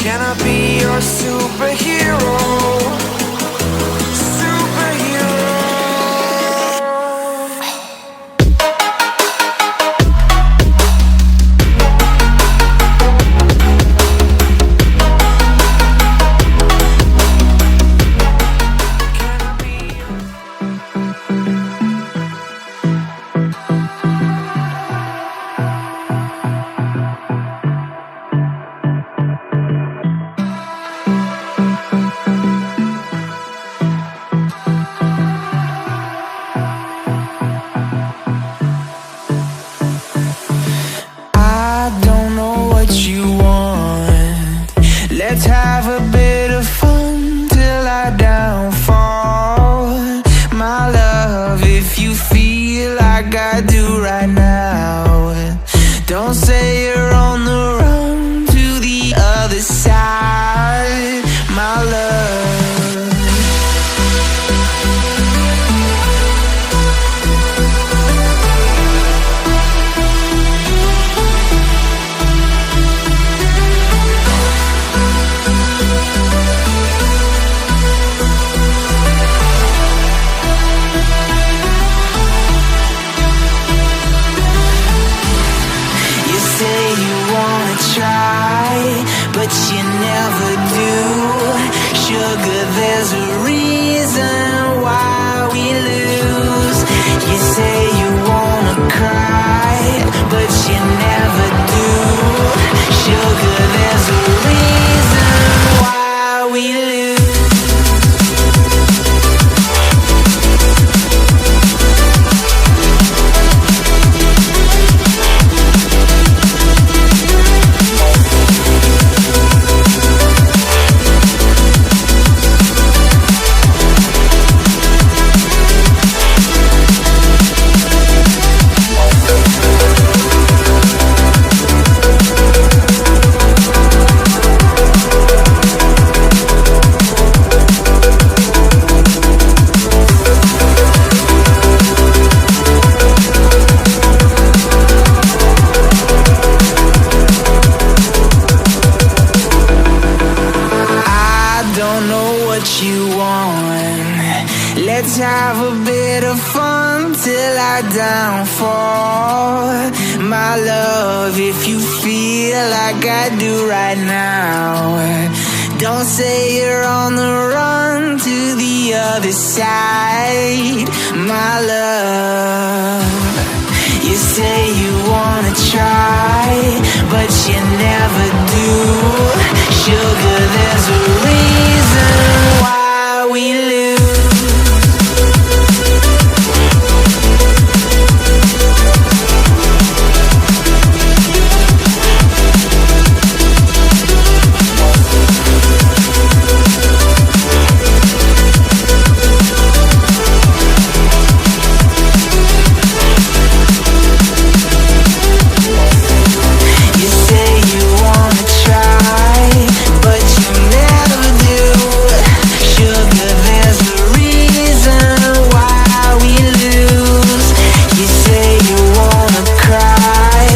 Can I be your superhero? Let's have a bit of fun till I downfall. My love, if you feel like I do right now, don't say you're on the run to the other side, my love. But you never do. Sugar, there's a reason why we lose. You say you wanna cry, but you never do. Sugar, there's a reason why we lose. You want. Let's have a bit of fun till I downfall. My love, if you feel like I do right now, don't say you're on the run to the other side, my love. You say you wanna try, but you never do. Sugar, there's a reason why we lose. You say you wanna try, but you never do. Sugar, there's a reason why we lose. You say you wanna cry,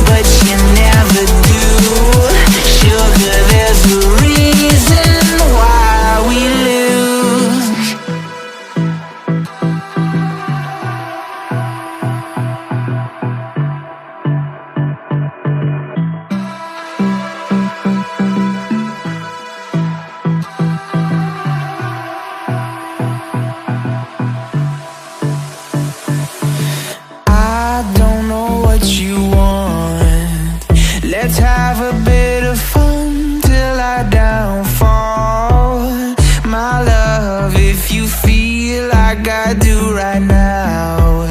but you never do. Sugar, there's a reason why we lose. I don't know what you want. Let's have a bit of fun till I downfall. My love, if you feel like I do right now,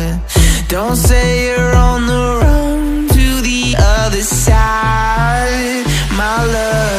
don't say you're on the run to the other side, my love.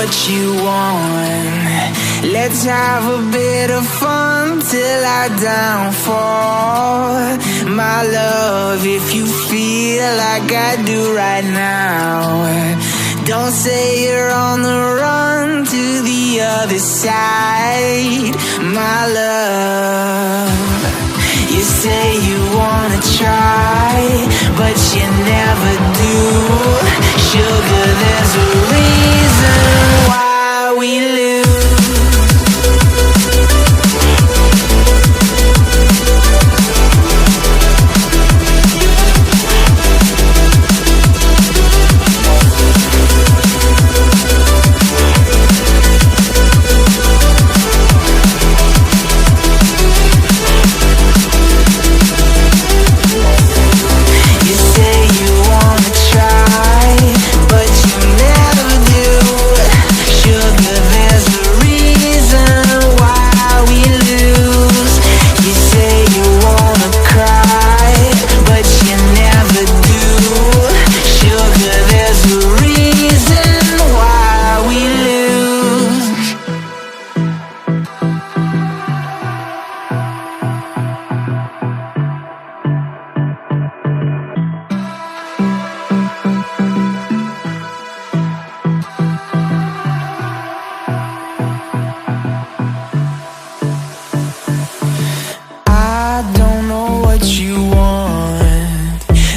what you want. Let's have a bit of fun till I downfall. My love, if you feel like I do right now, don't say you're on the run to the other side. My love, you say you wanna try, but you never do. Sugar, there's a reason why we lose.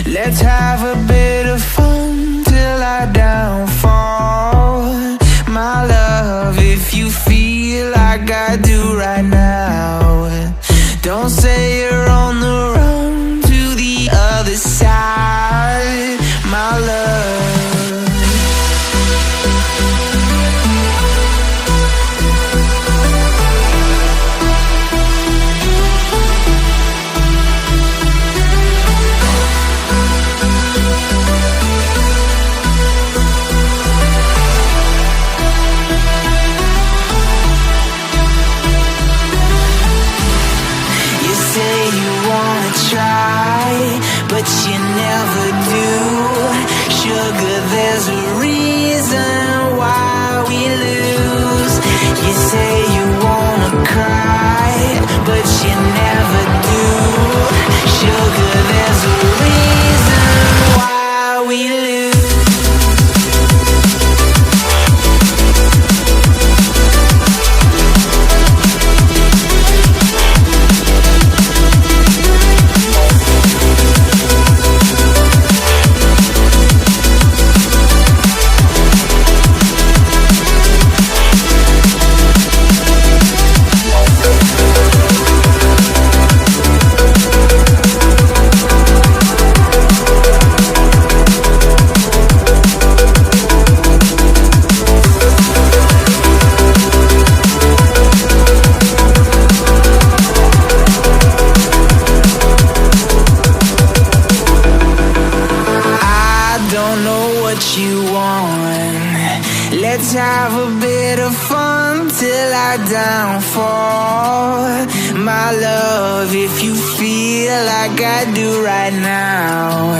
Let's have a bit of fun till I downfall. My love, if you feel like I do right now, don't say you're on the run to the other side. My love, but you never do. Sugar, there's a reason why we lose. You say you wanna cry, but you never do. Sugar, there's a reason why we lose. You want. Let's have a bit of fun till I downfall. My love, if you feel like I do right now,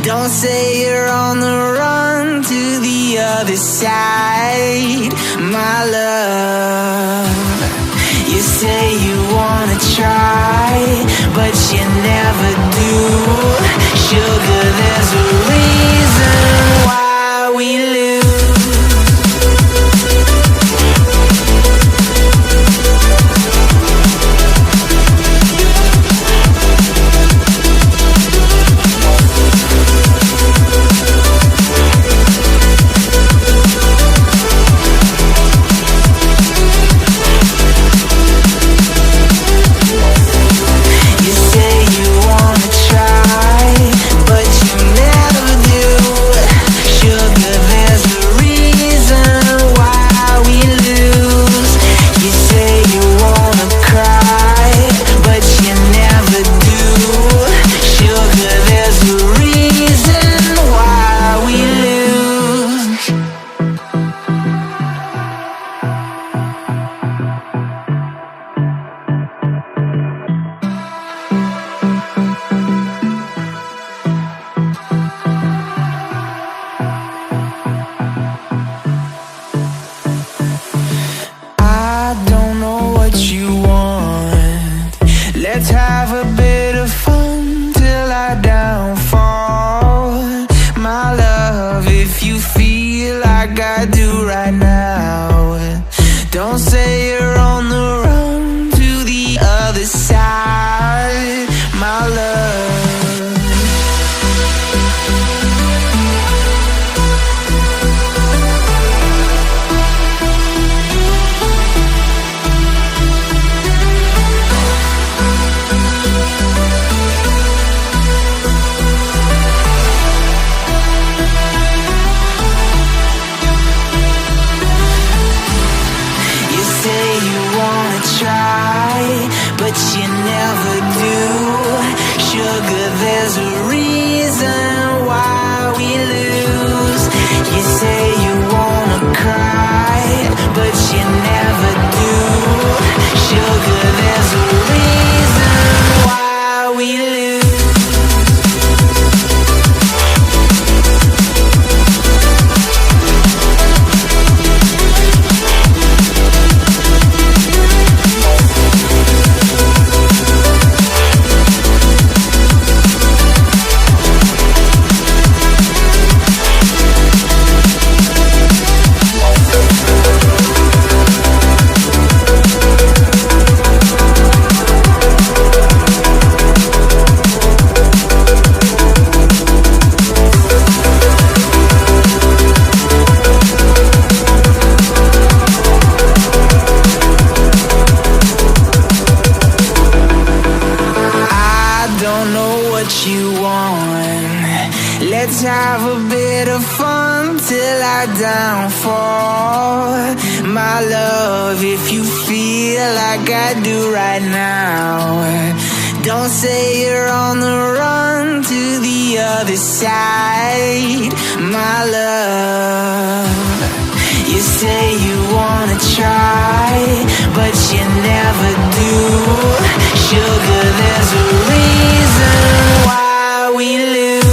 don't say you're on the run to the other side. My love, you say you wanna try, but you never do. Sugar, there's a reason why we lose. You say you wanna try, but you never do. Sugar, there's feel like I do right now. Don't say you're on the run to the other side, my love. But you never do. Sugar, there's a reason why we lose. You say you wanna cry, but you never do. Sugar, there's a reason why we lose. Let's have a bit of fun till I downfall, my love. If you feel like I do right now, don't say you're on the run to the other side, my love. You say you wanna try, but you never do. Sugar, there's a reason why we lose.